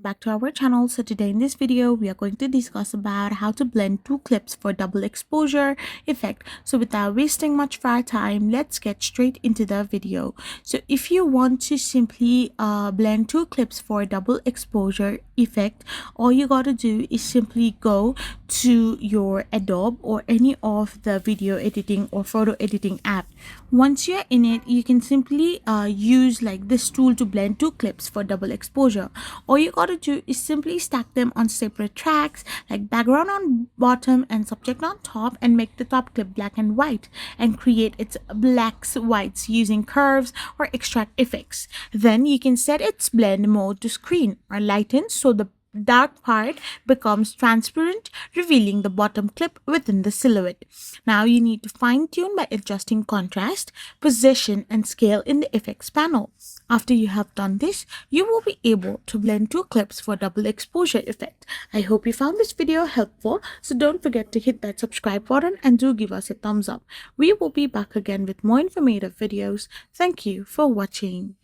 back to our channel. So today in this video we are going to discuss about how to blend two clips for double exposure effect. So without wasting much of our time, let's get straight into the video. So if you want to simply blend two clips for double exposure effect, all you got to do is simply go to your Adobe or any of the video editing or photo editing app. Once you're in it, you can simply use like this tool to blend two clips for double exposure. All you gotta do is simply stack them on separate tracks, like background on bottom and subject on top, and make the top clip black and white and create its blacks whites using curves or extract effects. Then you can set its blend mode to screen or lighten, so the dark part becomes transparent, revealing the bottom clip within the silhouette. Now you need to fine tune by adjusting contrast, position, and scale in the effects panel. After you have done this, you will be able to blend two clips for double exposure effect. I hope you found this video helpful, so don't forget to hit that subscribe button and do give us a thumbs up. We will be back again with more informative videos. Thank you for watching.